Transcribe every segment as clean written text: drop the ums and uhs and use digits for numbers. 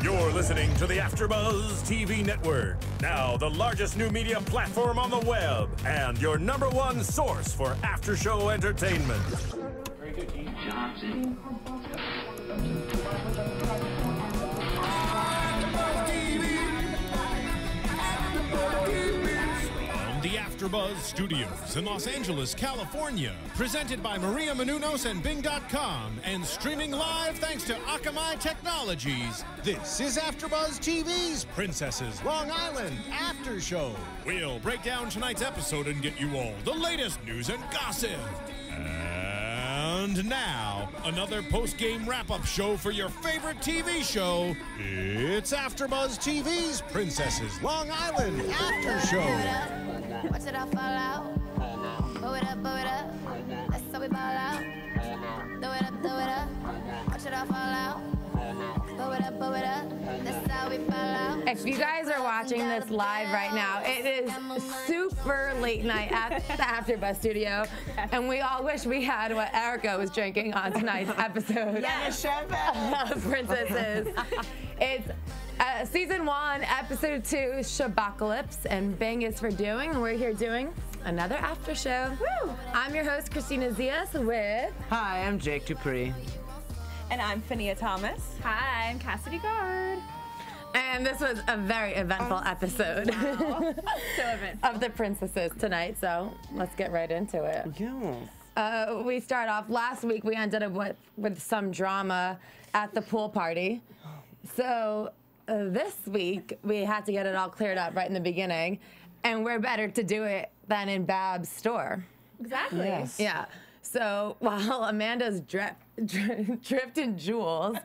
You're listening to the AFTERBUZZ TV network, now the largest new media platform on the web, and your #1 source for after-show entertainment. Very good, Johnson. The AFTERBUZZ Studios in Los Angeles, California. Presented by Maria Menounos and Bing.com and streaming live thanks to Akamai Technologies. This is AFTERBUZZ TV's Princesses Long Island After Show. We'll break down tonight's episode and get you all the latest news and gossip. And now, another post-game wrap-up show for your favorite TV show. It's AFTERBUZZ TV's Princesses Long Island After Show. Watch it all fall out. Blow it up, blow it up. That's how we ball out. Throw it up, throw it up. Watch it all fall out. Blow it up, blow it up. That's how we fall out. If you guys are watching this live right now, it is super late night at the AFTERBUZZ studio, and we all wish we had what Erica was drinking on tonight's episode of Princesses. It's Season 1, Episode 2, Shabbocalypse, and Bing is for doing, and we're here doing another after show. Woo! I'm your host, Kristina Zias, with... Hi, I'm Jake DuPree. And I'm Fahnia Thomas. Hi, I'm Cassidy Gard. And this was a very eventful episode of the Princesses tonight, so let's get right into it. Yeah. We start off, last week we ended up with some drama at the pool party. So this week we had to get it all cleared up right in the beginning, and we're better to do it than in Bab's store. Exactly. Yes. Yeah. So while Amanda's dripped in jewels,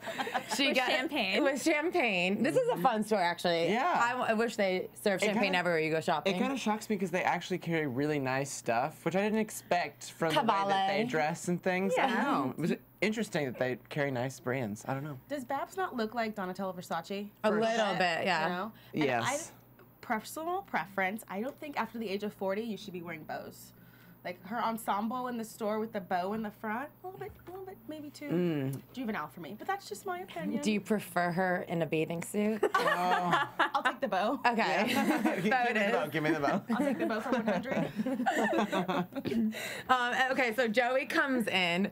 she got champagne. With champagne. This is a fun store, actually. Yeah. I wish they serve champagne everywhere you go shopping. It kind of shocks me because they actually carry really nice stuff, which I didn't expect from the way that they dress and things. Yeah. I don't know. It was interesting that they carry nice brands. I don't know. Does Babs not look like Donatella Versace? A little bit, yeah. You know? And Yes. Personal preference, I don't think after the age of 40 you should be wearing bows. Like her ensemble in the store with the bow in the front, a little bit, maybe too juvenile for me. But that's just my opinion. Do you prefer her in a bathing suit? I'll take the bow. Okay. Give me the bow. I'll take the bow for 100. Okay, so Joey comes in.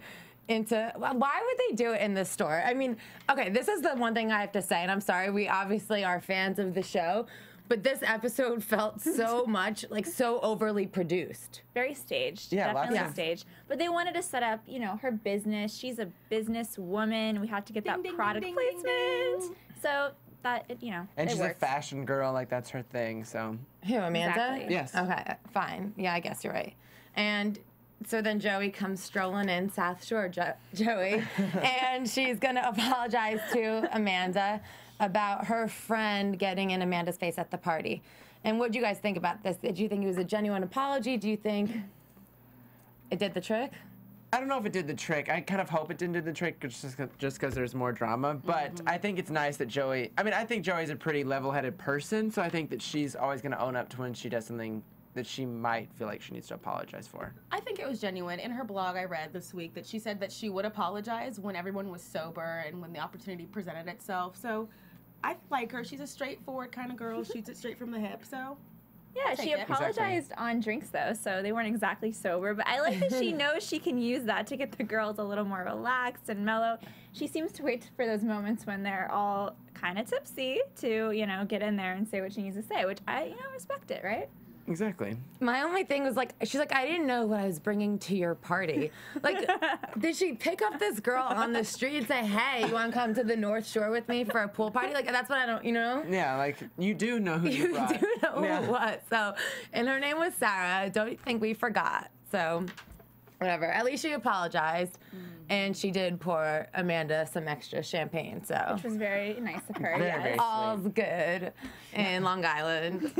Why would they do it in this store? I mean, okay, this is the one thing I have to say, and I'm sorry, we obviously are fans of the show, but this episode felt so much, like, so overly produced. Very staged. Yeah, definitely staged. But they wanted to set up, you know, her business. She's a business woman. We had to get that product placement. So that, you know, And she's worked. a fashion girl, like that's her thing, so. Who, Amanda? Exactly. Yes. Okay, fine. Yeah, I guess you're right. And so then Joey comes strolling in, South Shore Joey, and she's going to apologize to Amanda about her friend getting in Amanda's face at the party. And what do you guys think about this? Did you think it was a genuine apology? Do you think it did the trick? I don't know if it did the trick. I kind of hope it didn't do the trick just because there's more drama. But I think it's nice that Joey, I think Joey's a pretty level-headed person, so I think that she's always going to own up to when she does something that she might feel like she needs to apologize for. I think it was genuine. In her blog I read this week that she said that she would apologize when everyone was sober and when the opportunity presented itself. So I like her. She's a straightforward kind of girl. Shoots it straight from the hip. So Yeah, she apologized on drinks, though, so they weren't exactly sober. But I like that she knows she can use that to get the girls a little more relaxed and mellow. She seems to wait for those moments when they're all kind of tipsy to, you know, get in there and say what she needs to say, which I, respect it, right? Exactly. My only thing was, like, she's like, I didn't know what I was bringing to your party. Like, did she pick up this girl on the street and say, hey, you want to come to the North Shore with me for a pool party? Like, that's what I don't, Yeah, like, you do know who you brought. You do know who it was. So, and her name was Sarah. I don't think we forgot. So, whatever. At least she apologized, and she did pour Amanda some extra champagne. So, Which was very nice of her. Very all's good in Long Island.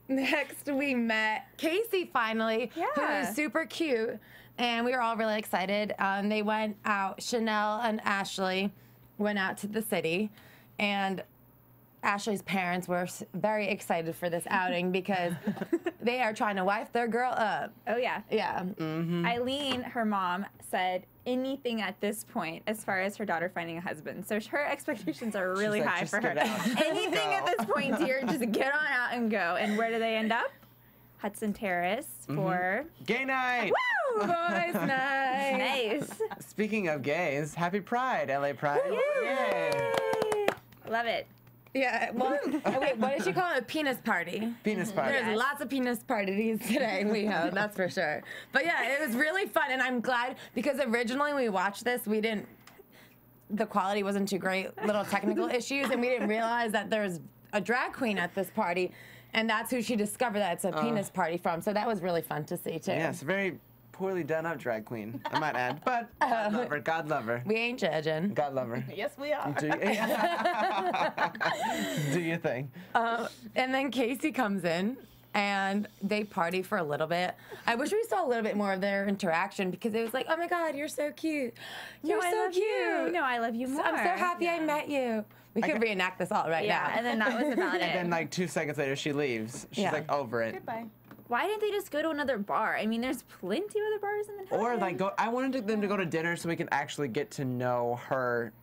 Next, we met Casey finally, who is super cute, and we were all really excited. They went out, Chanel and Ashlee went out to the city, and Ashlee's parents were very excited for this outing because they are trying to wife their girl up. Oh, yeah. Yeah. Eileen, her mom, said anything at this point as far as her daughter finding a husband. So her expectations are really like, high "Just for her. get out." Anything at this point, dear, just get on out and go. And where do they end up? Hudson Terrace for Gay night. Woo! Boys night. nice. Speaking of gays, happy Pride, LA Pride. Yay. Love it. Yeah, well, wait, what did she call it? A penis party. Penis party. There's lots of penis parties today in WeHo, that's for sure. But yeah, it was really fun, and I'm glad, because originally when we watched this, the quality wasn't too great, little technical issues, and we didn't realize that there's a drag queen at this party, and that's who she discovered that it's a penis party from, so that was really fun to see, too. Yes, very poorly done up drag queen, I might add. But God love her. We ain't judging. God love her. Yes, we are. Do your thing. And then Casey comes in, and they party for a little bit. I wish we saw a little bit more of their interaction, because it was like, oh my God, you're so cute. You're so cute. No, I love you more. I'm so happy I met you. We could reenact this all right now. And then that was about it. And then like 2 seconds later, she leaves. She's like over it. Goodbye. Why didn't they just go to another bar? I mean, there's plenty of other bars in Manhattan. Or like I wanted them to go to dinner so we can actually get to know her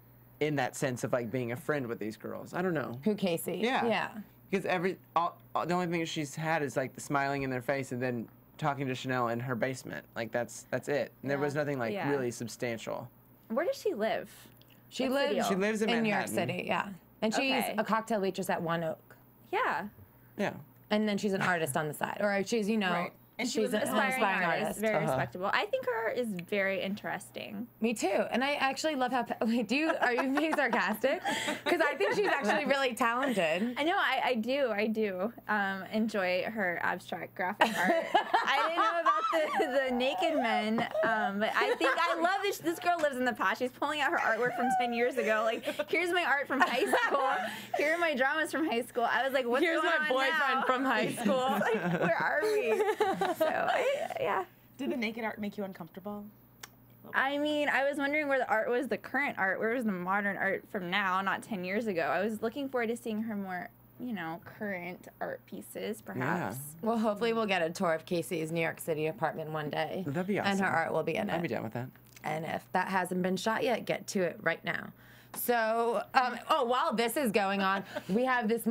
in that sense of like being a friend with these girls. I don't know. Who, Casey? Yeah. Yeah. Because the only thing she's had is like the smiling in their face and then talking to Chanel in her basement. Like that's it. And there was nothing like really substantial. Where does she live? She lives in Manhattan. New York City, yeah. And she's a cocktail waitress at One Oak. Yeah. Yeah. And then she's an artist on the side. Or she's, Right. And she she's was an an Aspiring artist. Very respectable. I think her is very interesting. Me too. And I actually love how. Wait, are you being sarcastic? Because I think she's actually really talented. I know, I do enjoy her abstract graphic art. I didn't know about the naked men, but I think I love this girl lives in the past. She's pulling out her artwork from 10 years ago. Like, here's my art from high school. Here are my dramas from high school. I was like, what's Here's going my on boyfriend now? from high school. Like, where are we? So, yeah. Did the naked art make you uncomfortable? I mean, I was wondering where the art was, the current art. Where was the modern art from now, not 10 years ago? I was looking forward to seeing her more, current art pieces, perhaps. Yeah. Well, hopefully we'll get a tour of Casey's New York City apartment one day. That'd be awesome. And her art will be in it. I'd be down with that. And if that hasn't been shot yet, get to it right now. So, while this is going on, we have this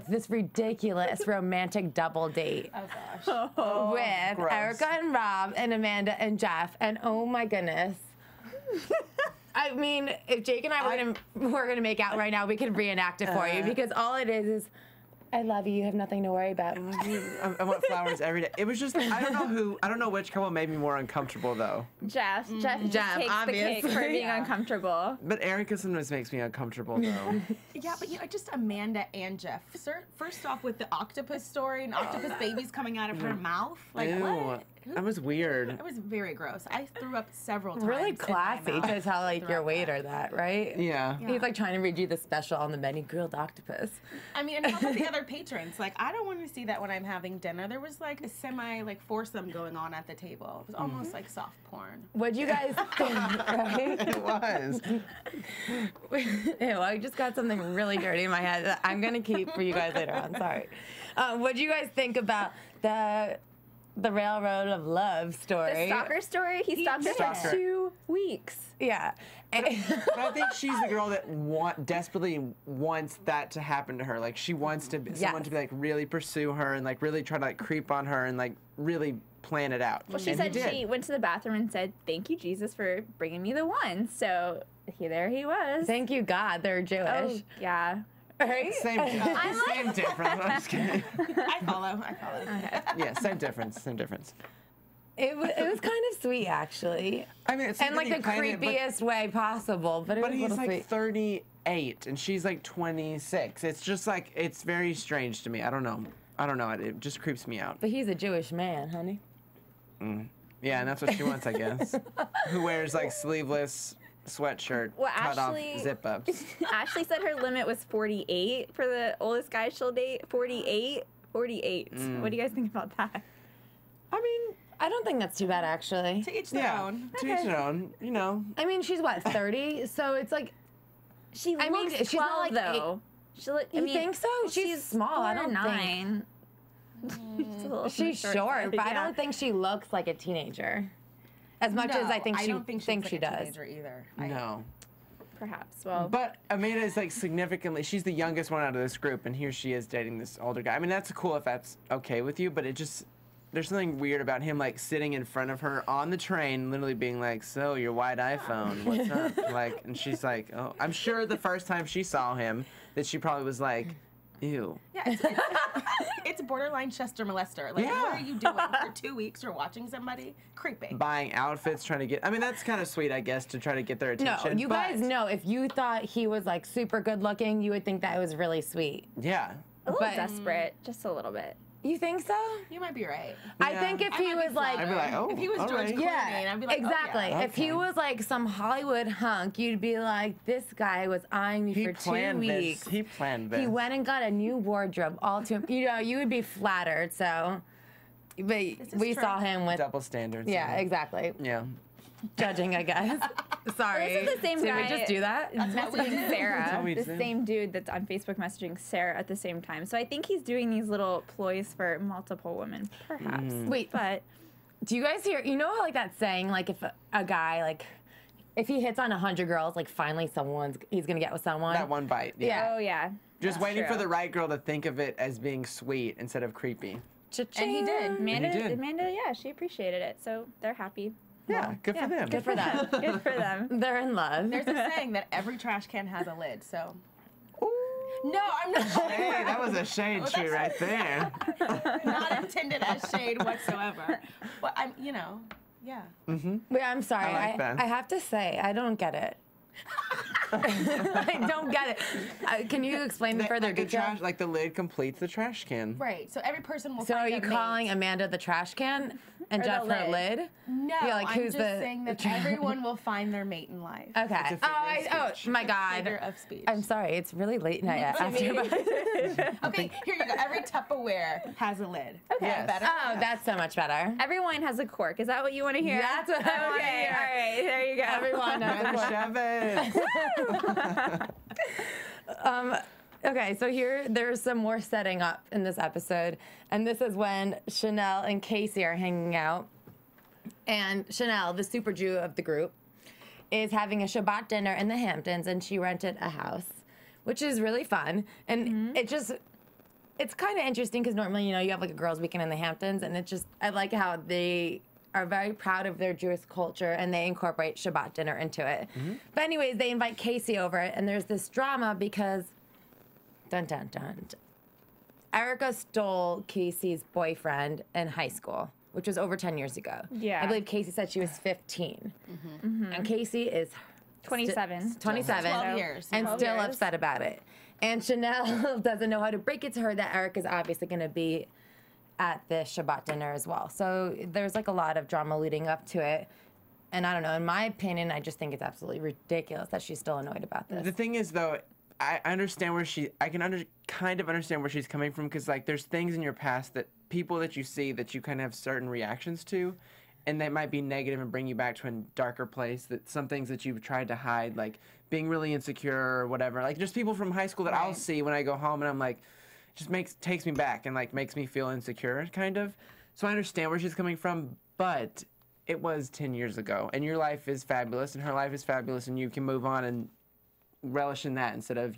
this ridiculous romantic double date Oh gosh. with gross. Erica and Rob and Amanda and Jeff. And oh my goodness. I mean, if Jake and I were gonna make out right now, we could reenact it for you, because all it is I love you. You have nothing to worry about. I want flowers every day. It was just, I don't know which couple made me more uncomfortable though. Jeff takes obviously. the cake for being uncomfortable. But Erica sometimes makes me uncomfortable though. Yeah, but just Amanda and Jeff. First off, with the octopus story and octopus babies coming out of her mouth. Like, Ew, what? that was weird. It was very gross. I threw up several times. Really in my classy mouth to tell your throughout waiter that, right? Yeah. He's like trying to read you the special on the menu, grilled octopus. I mean, and how about the other patrons? Like, I don't want to see that when I'm having dinner. There was like a semi foursome going on at the table. It was almost like soft porn. What'd you guys think, right? It was. Ew, I just got something really dirty in my head that I'm gonna keep for you guys later on. Sorry. What'd you guys think about the Railroad of Love story? The stalker story? He stalked her stalked for her. 2 weeks. Yeah. But I think she's the girl that desperately wants that to happen to her. Like she wants to someone to like really pursue her and like really try to like creep on her and like really plan it out. Well, she And said he did. she went to the bathroom and said, "Thank you, Jesus, for bringing me the one." So there he was. Thank you, God. They're Jewish. Oh, yeah. Right? Same difference. I'm just kidding. I follow. Okay. Yeah, same difference. It was kind of sweet, actually. I mean, it's And like the creepiest way possible, but it was a he's little like sweet. 38 and she's like 26. It's just like, it's very strange to me. I don't know. It just creeps me out. But he's a Jewish man, honey. Yeah, and that's what she wants, I guess. Who wears like sleeveless sweatshirt, Well, cut off Ashlee- zip ups. Ashley said her limit was 48 for the oldest guy she'll date. 48. What do you guys think about that? I mean, I don't think that's too bad, actually. To each their yeah, own. to each their own, you know. I mean, she's what, 30? So it's like, She I mean, looks she's 12, not like though. You think so? well, She's small, I 4 or don't think. 9. She's a little she's short, but I yeah. don't think she looks like a teenager. as much as I think I she don't think thinks she like a does. teenager either. No. Perhaps. Well, But Amanda is like significantly, she's the youngest one out of this group, and here she is dating this older guy. I mean, that's cool if that's okay with you, but it just, there's something weird about him like sitting in front of her on the train, literally being like, so your white iPhone, what's up? Like, and she's like, oh, I'm sure the first time she saw him that she probably was like, ew. Yeah, it's borderline Chester molester. Like, what are you doing for 2 weeks? You're watching somebody? Creepy. Buying outfits, trying to get, I mean, that's kind of sweet, I guess, to try to get their attention. No, you guys know if you thought he was like super good looking, you would think that was really sweet. Yeah. a little desperate, just a little bit. You think so? You might be right. I think if he was like, I'd be like, oh, if he was all George right. Clooney, I'd be like, exactly. Oh, yeah. If he was like some Hollywood hunk, you'd be like, this guy was eyeing me for 2 weeks. He planned this. He went and got a new wardrobe all to him. You know, you would be flattered. So, but we saw him with double standards. Yeah, exactly. Yeah. Judging, I guess. Sorry. This is the same guy. Did we just do that? Messaging Sarah, we the do. same dude that's on Facebook messaging Sarah at the same time. So I think he's doing these little ploys for multiple women, perhaps. Wait, but do you guys hear? You know how like that saying, like if a guy like, if he hits on 100 girls, like finally he's gonna get with someone. That one bite. Yeah. oh yeah, Just that's waiting for true. the right girl to think of it as being sweet instead of creepy. And he did. Amanda, yeah, she appreciated it, so they're happy. Yeah, good for them. Good for them. Good for them. They're in love. There's a saying that every trash can has a lid, so. No, I'm not. Hey, that was a shade tree right there. Not intended as shade whatsoever. But I'm, yeah. Wait, I'm sorry. I like that. I have to say, I don't get it. I don't get it. Can you explain in further Like the detail? trash, like the lid completes the trash can. Right. So every person will So find are you their calling mate. Amanda the trash can and Or Jeff the her lid? lid? No, Yeah, like, I'm who's just the- saying that everyone will find their mate in life. Okay. It's a figure of Oh speech. my God. Figure of speech. I'm sorry. It's really late night after. Okay, here you go. Every Tupperware has a lid. Okay. Yes. Better? Oh, that's so much better. Every wine has a cork. Is that what you want to hear? That's what I wanna Okay, hear. all right, there you go. Everyone knows. Manischewitz. Okay, so there's some more setting up in this episode, and this is when Chanel and Casey are hanging out, and Chanel, the super Jew of the group, is having a Shabbat dinner in the Hamptons, and she rented a house, which is really fun, and it's kind of interesting because normally, you have like a girls' weekend in the Hamptons, and I like how they are very proud of their Jewish culture and they incorporate Shabbat dinner into it. But anyways, they invite Casey over, and there's this drama because, dun dun dun, Erica stole Casey's boyfriend in high school, which was over 10 years ago. Yeah. I believe Casey said she was 15. And Casey is 27. 27. 12 years. And 12 still years. upset about it. And Chanel doesn't know how to break it to her that Erica's obviously going to be at the Shabbat dinner as well. So there's like a lot of drama leading up to it. And I don't know, in my opinion, I just think it's absolutely ridiculous that she's still annoyed about this. The thing is, though, I understand I can kind of understand where she's coming from, because like there's things in your past that people that you see that you kind of have certain reactions to, and that might be negative and bring you back to a darker place. That some things that you've tried to hide, like being really insecure or whatever. Like just people from high school that I'll see when I go home, and I'm like, just takes me back and like makes me feel insecure, kind of. So I understand where she's coming from, but it was 10 years ago, and your life is fabulous, and her life is fabulous, and you can move on and relish in that instead of,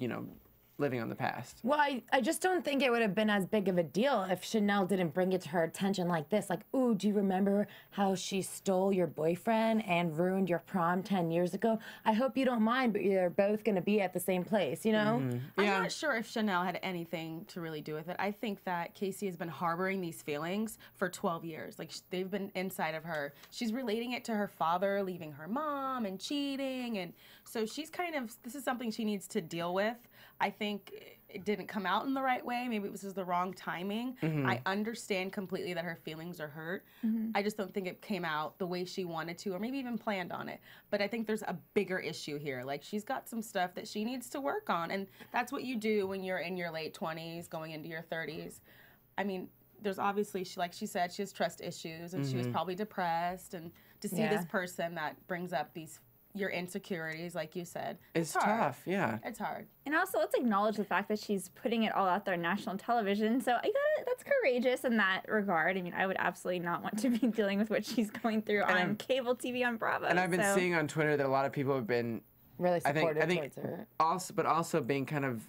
living on the past. Well, I just don't think it would have been as big of a deal if Chanel didn't bring it to her attention like this. Like, ooh, do you remember how she stole your boyfriend and ruined your prom 10 years ago? I hope you don't mind, but you're both going to be at the same place, I'm not sure if Chanel had anything to really do with it. I think that Casey has been harboring these feelings for 12 years. Like, they've been inside of her. She's relating it to her father leaving her mom and cheating. And so she's this is something she needs to deal with. I think it didn't come out in the right way. Maybe it was just the wrong timing. I understand completely that her feelings are hurt. I just don't think it came out the way she wanted to, or maybe even planned on it. But I think there's a bigger issue here. Like, she's got some stuff that she needs to work on. And that's what you do when you're in your late 20s, going into your 30s. I mean, there's obviously, like she said, she has trust issues, and she was probably depressed. And to see this person that brings up these your insecurities, like you said. It's hard. tough, yeah. It's hard. And also, let's acknowledge the fact that she's putting it all out there on national television. So that's courageous in that regard. I mean, I would absolutely not want to be dealing with what she's going through on cable TV on Bravo. And I've been seeing on Twitter that a lot of people have been really supportive I think towards her. Also being kind of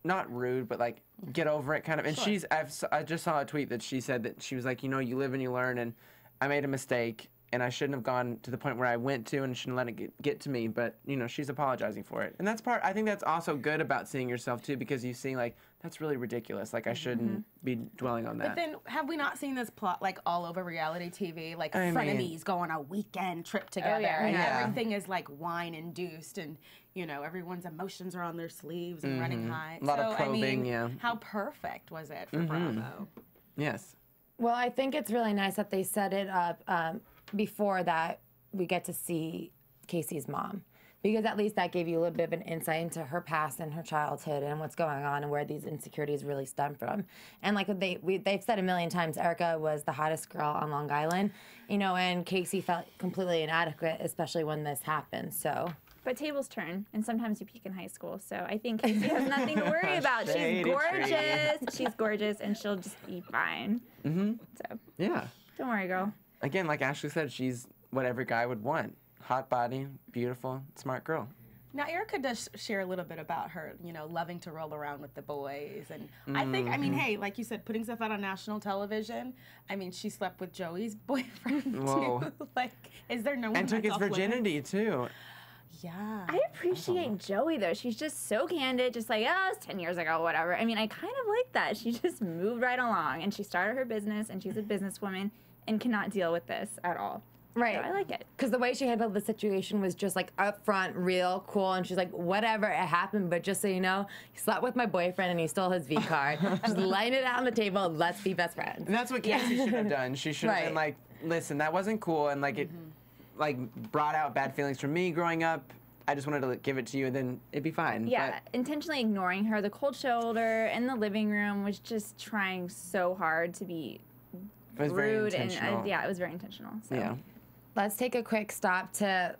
not rude, but like get over it kind of. And I just saw a tweet that she said that she was like, you know, you live and you learn, and I made a mistake. And I shouldn't have gone to the point where I went to, and shouldn't let it get to me. But you know, she's apologizing for it, and I think that's also good about seeing yourself too, because you see like that's really ridiculous. Like I shouldn't be dwelling on that. But then, have we not seen this plot like all over reality TV? Like frenemies go on a weekend trip together, and everything is like wine induced, and you know everyone's emotions are on their sleeves and running high. A lot of probing. How perfect was it for Bravo? Yes. Well, I think it's really nice that they set it up before that we get to see Casey's mom, because at least that gave you a little bit of an insight into her past and her childhood and what's going on and where these insecurities really stem from. And like they've said a million times, Erica was the hottest girl on Long Island, you know, and Casey felt completely inadequate, especially when this happened. So. But tables turn, and sometimes you peak in high school. So I think Casey has nothing to worry about. She's gorgeous. She's gorgeous, and she'll just be fine. So yeah. Don't worry, girl. Again, like Ashlee said, she's what every guy would want. Hot body, beautiful, smart girl. Now, Erica does share a little bit about her, you know, loving to roll around with the boys. And I think, I mean, hey, like you said, putting stuff out on national television, I mean, she slept with Joey's boyfriend, too. Like, is there no one and took his virginity, too. Yeah. I appreciate Joey, though. She's just so candid, just like, oh, it's 10 years ago, whatever. I mean, I kind of like that. She just moved right along, and she started her business, and she's a businesswoman and cannot deal with this at all. Right. So I like it. Because the way she handled the situation was just like upfront, real, cool, and she's like, whatever, it happened, but just so you know, he slept with my boyfriend and he stole his V card. Just laying it out on the table, let's be best friends. And that's what Casey should have done. She should have been like, listen, that wasn't cool, and like it like brought out bad feelings from me growing up. I just wanted to give it to you, and then it'd be fine. Yeah, but intentionally ignoring her. The cold shoulder in the living room was just trying so hard to be rude, and yeah, it was very intentional. So. Yeah. Let's take a quick stop to,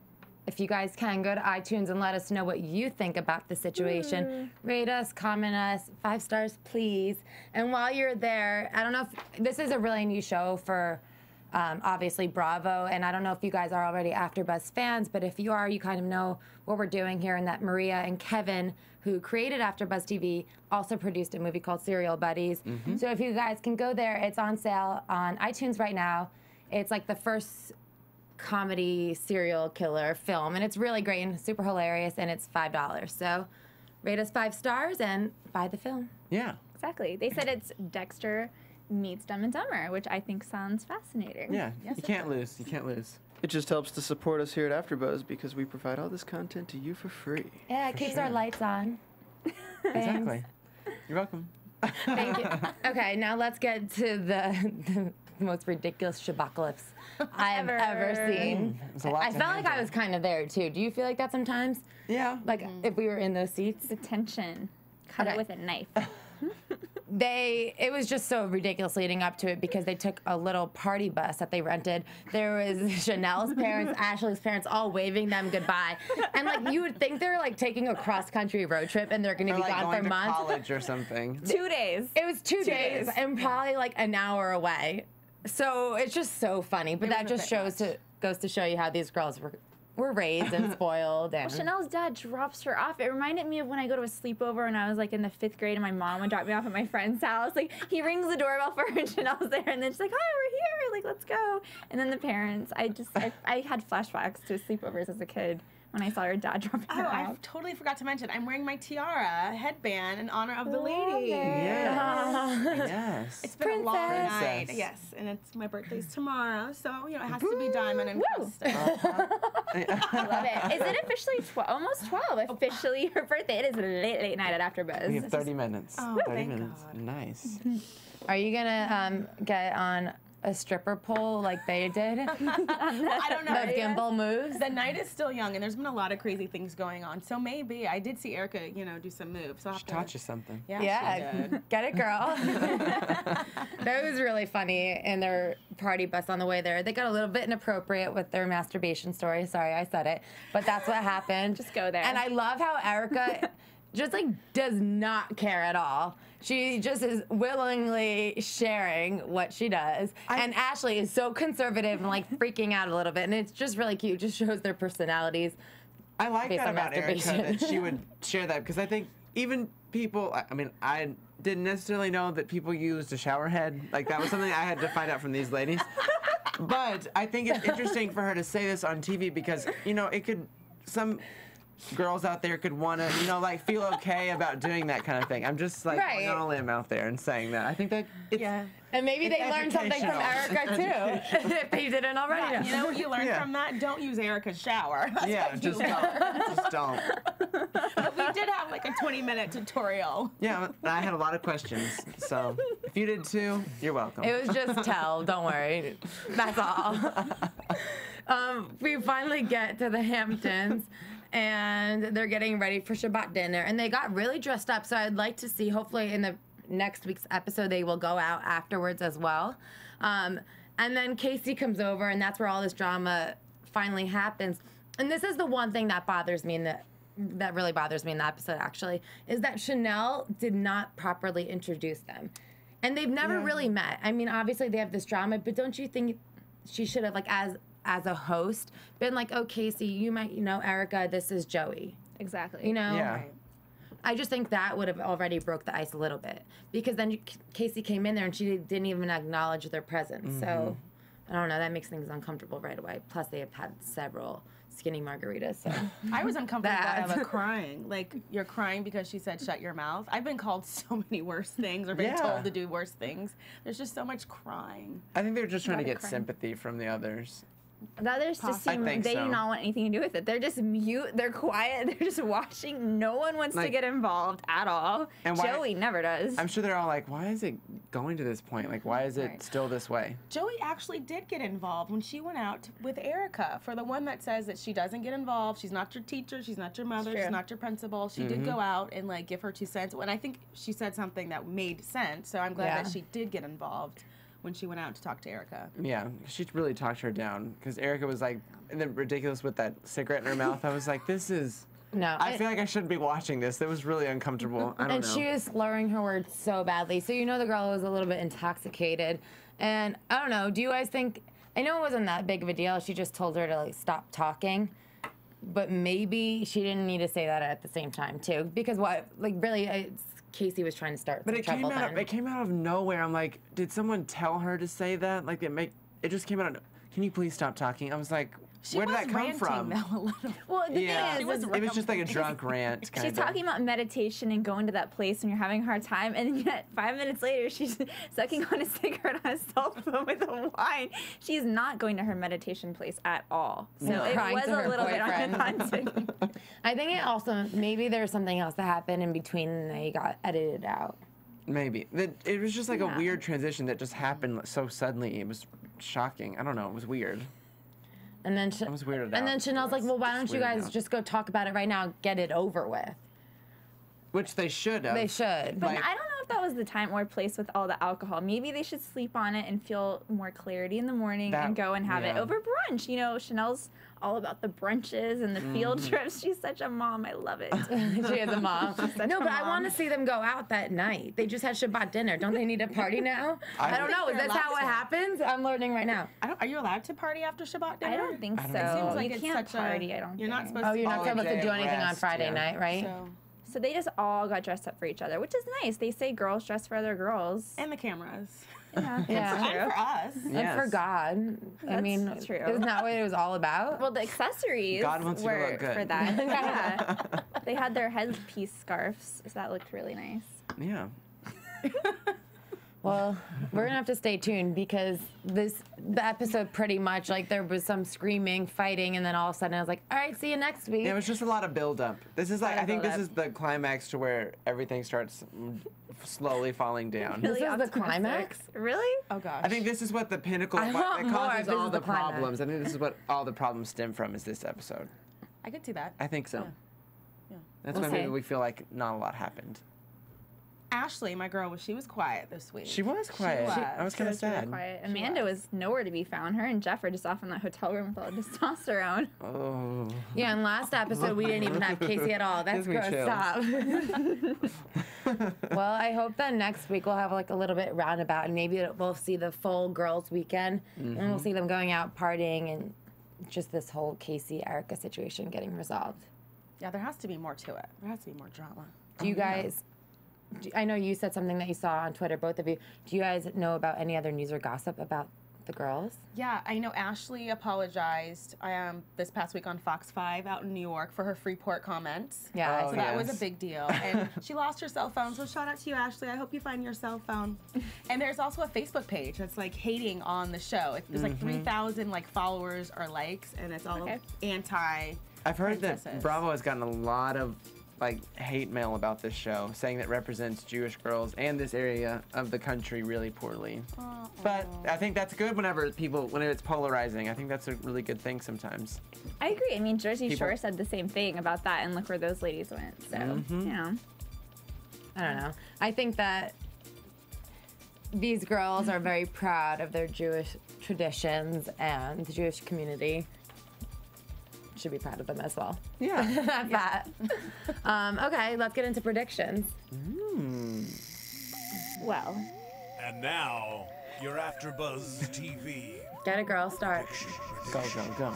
if you guys can, go to iTunes and let us know what you think about the situation. Rate us, comment us, 5 stars, please. And while you're there, I don't know if this is a really new show for obviously Bravo, and I don't know if you guys are already AfterBuzz fans, but if you are, you kind of know what we're doing here, and that Maria and Kevin, who created AfterBuzz TV, also produced a movie called Serial Buddies. So if you guys can go there, it's on sale on iTunes right now. It's like the first comedy serial killer film, and it's really great and super hilarious, and it's $5. So rate us 5 stars and buy the film. Yeah. Exactly. They said it's Dexter meets Dumb and Dumber, which I think sounds fascinating. Yeah. You can't lose. You can't lose. It just helps to support us here at AfterBuzz because we provide all this content to you for free. Yeah, it keeps our lights on. Exactly. You're welcome. Thank you. Okay, now let's get to the most ridiculous Shabbocalypse I've ever seen. I felt like I was kind of there too. Do you feel like that sometimes? Yeah. Like if we were in those seats? The tension. Cut it with a knife. It was just so ridiculous leading up to it because they took a little party bus that they rented. There was Chanel's parents, Ashlee's parents, all waving them goodbye. And like you would think they're like taking a cross-country road trip and they're going to be gone for months. College or something. 2 days. It was 2 days and probably like an hour away. So it's just so funny. But that just goes to show you how these girls were raised and spoiled. And well, Chanel's dad drops her off. It reminded me of when I go to a sleepover and I was like in the 5th grade and my mom would drop me off at my friend's house. Like he rings the doorbell for her and Chanel's there and then she's like, hi, we're here. Like, let's go. And then the parents, I had flashbacks to sleepovers as a kid when I saw her dad dropping her off. I totally forgot to mention, I'm wearing my tiara headband in honor of the lady. Yes. It's been a long night. Yes, and it's my birthday's tomorrow, so you know it has to be diamond encrusted. I love it. Is it officially almost 12? Officially her birthday. It is late night at AfterBuzz. We have 30 minutes. Oh, 30 minutes. God. Nice. Are you gonna get on a stripper pole like they did? I don't know. Those gimbal moves. The night is still young, and there's been a lot of crazy things going on. So maybe I did see Erica, do some moves. So she taught you something. Yeah, she did. Get it, girl. That was really funny in their party bus on the way there. They got a little bit inappropriate with their masturbation story. Sorry, I said it, but that's what happened. Just go there. And I love how Erica just does not care at all. She just is willingly sharing what she does. And Ashlee is so conservative and freaking out a little bit. And it's just really cute. It just shows their personalities. I like that about Erica, that she would share that, because I think even people, I didn't necessarily know that people used a shower head. That was something I had to find out from these ladies. But I think it's interesting for her to say this on TV because, some girls out there could want to, feel okay about doing that kind of thing. I'm just going on a limb out there and saying that. I think that it's, and maybe they learned something from Erica too, if they didn't already. Yeah. You know what you learned from that? Don't use Erica's shower. That's just don't. Just don't. But we did have a 20-minute tutorial. Yeah, I had a lot of questions. So if you did too, you're welcome. It was just tell. Don't worry. That's all. We finally get to the Hamptons. And they're getting ready for Shabbat dinner. And they got really dressed up. So I'd like to see, hopefully in the next week's episode, they will go out afterwards as well. And then Casey comes over, and that's where all this drama finally happens. And this is the one thing that bothers me, that really bothers me in the episode, actually, is that Chanel did not properly introduce them. And they've never really met. I mean, obviously they have this drama, but don't you think she should have, as a host, been oh, Casey, you might know Erica, this is Joey. Exactly. Yeah. I just think that would have already broke the ice a little bit. Because then Casey came in there and she didn't even acknowledge their presence. Mm-hmm. So, I don't know, that makes things uncomfortable right away. Plus, they have had several skinny margaritas, so. I was uncomfortable about crying. You're crying because she said, shut your mouth. I've been called so many worse things or been told to do worse things. There's just so much crying. I think they're just trying to get sympathy from the others. The others just seem they do not want anything to do with it. They're just mute. They're quiet. They're just watching. No one wants to get involved at all. And Joey never does. I'm sure they're all why is it going to this point? Why is it still this way? Joey actually did get involved when she went out with Erica. For the one that says that she doesn't get involved, she's not your teacher, she's not your mother, she's not your principal. She did go out and give her 2 cents. And I think she said something that made sense. So I'm glad that she did get involved when she went out to talk to Erica. Yeah, she really talked her down because Erica was and then ridiculous with that cigarette in her mouth. I was this is. No. I feel like I shouldn't be watching this. It was really uncomfortable. I don't know. And she was slurring her words so badly. So the girl was a little bit intoxicated. And I don't know, do you guys think, I know it wasn't that big of a deal. She just told her to stop talking. But maybe she didn't need to say that at the same time too. Because really, Casey was trying to start some trouble then. It came out of nowhere. I'm did someone tell her to say that? It just came out of, can you please stop talking? I was where did that come from? Well, the thing is, it was just a drunk rant. She's talking about meditation and going to that place when you're having a hard time, and yet 5 minutes later, she's sucking on a cigarette on a cell phone with a wine. She's not going to her meditation place at all. So it was a little bit unhaunted. I think it also, maybe there's something else that happened in between and they got edited out. Maybe. It was just a weird transition that just happened so suddenly. It was shocking. I don't know. It was weird. And then I was weirded out. And then Chanel's well, why don't you guys just go talk about it right now, get it over with? Which they should have. They should. But I don't know if that was the time or place with all the alcohol. Maybe they should sleep on it and feel more clarity in the morning and go and have it over brunch. Chanel's all about the brunches and the field trips. She's such a mom. I love it. She is a mom. No, but I want to see them go out that night. They just had Shabbat dinner. Don't they need a party now? I don't know. Is this how it happens? I'm learning right now. Are you allowed to party after Shabbat dinner? I don't think so. It seems like you it's can't such party, I don't You're not think. supposed to. You're not supposed to do anything on Friday night, right? So they just all got dressed up for each other, which is nice. They say girls dress for other girls. And the cameras. Yeah. And for us. And for God. I mean, true. Isn't that what it was all about? Well, the accessories were for that. Yeah. They had their headpiece scarves, so that looked really nice. Yeah. Well, we're going to have to stay tuned because the episode pretty much, there was some screaming, fighting, and then all of a sudden I was all right, see you next week. Yeah, it was just a lot of build-up. This is I think this is the climax to where everything starts slowly falling down. This is the climax? Really? Oh gosh. I think this is what the pinnacle I of want what more. causes This all is the the climax. problems. I think this is what all the problems stem from is this episode. I could see that. I think so. Yeah. That's We'll why maybe see. we feel like not a lot happened. Ashlee, my girl, she was quiet this week. She was quiet. I was kind of Really sad. quiet. Amanda was nowhere to be found. Her and Jeff are just off in that hotel room with all the testosterone. Oh. Yeah, in last episode, we didn't even have Casey at all. That's Gives me gross. Stop. Well, I hope that next week we'll have like a little bit roundabout, and maybe we'll see the full girls' weekend, and we'll see them going out partying, and just this whole Casey-Erica situation getting resolved. Yeah, there has to be more to it. There has to be more drama. Do you guys... I know you said something that you saw on Twitter, both of you. Do you guys know about any other news or gossip about the girls? Yeah, I know Ashlee apologized this past week on Fox 5 out in New York for her Freeport comments. Yeah, so that was a big deal. And she lost her cell phone, so shout out to you, Ashlee. I hope you find your cell phone. And there's also a Facebook page that's like hating on the show. There's like 3,000 like followers or likes, and it's all anti. I've heard Princesses. that Bravo has gotten a lot of like hate mail about this show, saying that it represents Jewish girls and this area of the country really poorly. But I think that's good whenever it's polarizing. I think that's a really good thing sometimes. I agree. I mean, Jersey Shore said the same thing about that, and look where those ladies went. So, yeah. I don't know. I think that these girls are very proud of their Jewish traditions, and the Jewish community should be proud of them as well. Yeah. That's that. Okay, let's get into predictions. Well. And now, your AfterBuzz TV. Get a girl, start. Go, go, go.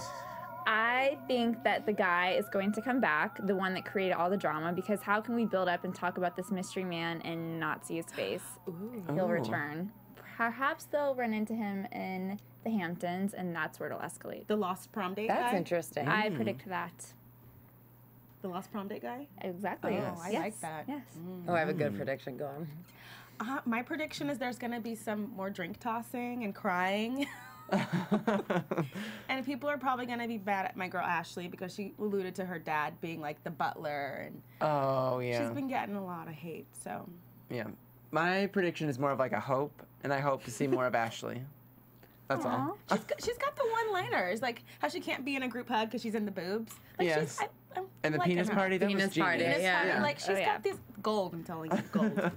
I think that the guy is going to come back, the one that created all the drama, because how can we build up and talk about this mystery man and not see his face? He'll return. Perhaps they'll run into him in the Hamptons, and that's where it'll escalate. The lost prom date That's guy? interesting. I predict that. The lost prom date guy? Exactly. Oh, I like that. Yes. Oh, I have a good prediction going. My prediction is there's going to be some more drink tossing and crying. And people are probably going to be mad at my girl Ashlee because she alluded to her dad being like the butler, and she's been getting a lot of hate. So yeah, my prediction is more of like a hope, and I hope to see more of Ashlee. That's all. she's got the one-liners, like how she can't be in a group hug because she's in the boobs. Like yes. I'm And the liking penis her. party, that Penis was party, genius. yeah. Like she's got this gold. I'm telling you, gold.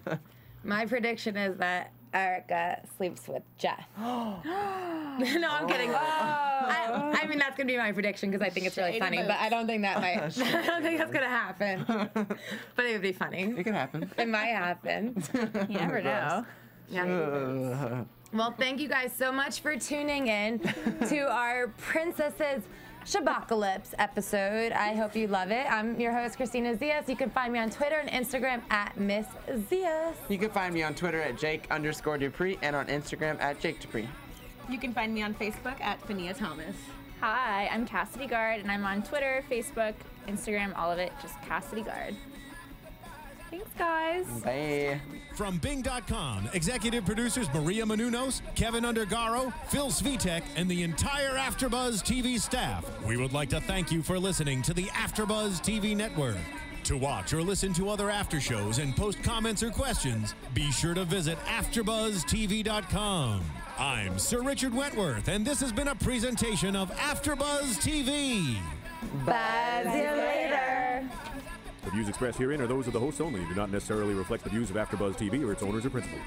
My prediction is that Erica sleeps with Jeff. No, I'm kidding. I mean, that's gonna be my prediction because I think it's really Shady funny, but I don't think that might. I don't think that's gonna happen. But it would be funny. It could happen. It might happen. You never know. Yeah. Well, thank you guys so much for tuning in to our Princesses Shabbocalypse episode. I hope you love it. I'm your host, Kristina Zias. You can find me on Twitter and Instagram at Miss Zias. You can find me on Twitter at Jake_DuPree and on Instagram at Jake DuPree. You can find me on Facebook at Fahnia Thomas. Hi, I'm Cassidy Gard, and I'm on Twitter, Facebook, Instagram, all of it, just Cassidy Gard. Thanks, guys. Bye. From Bing.com, executive producers Maria Menounos, Kevin Undergaro, Phil Svitek, and the entire AfterBuzz TV staff, we would like to thank you for listening to the AfterBuzz TV network. To watch or listen to other after shows and post comments or questions, be sure to visit AfterBuzzTV.com. I'm Sir Richard Wentworth, and this has been a presentation of AfterBuzz TV. Buzz you later. The views expressed herein are those of the hosts only and do not necessarily reflect the views of AfterBuzz TV or its owners or principals.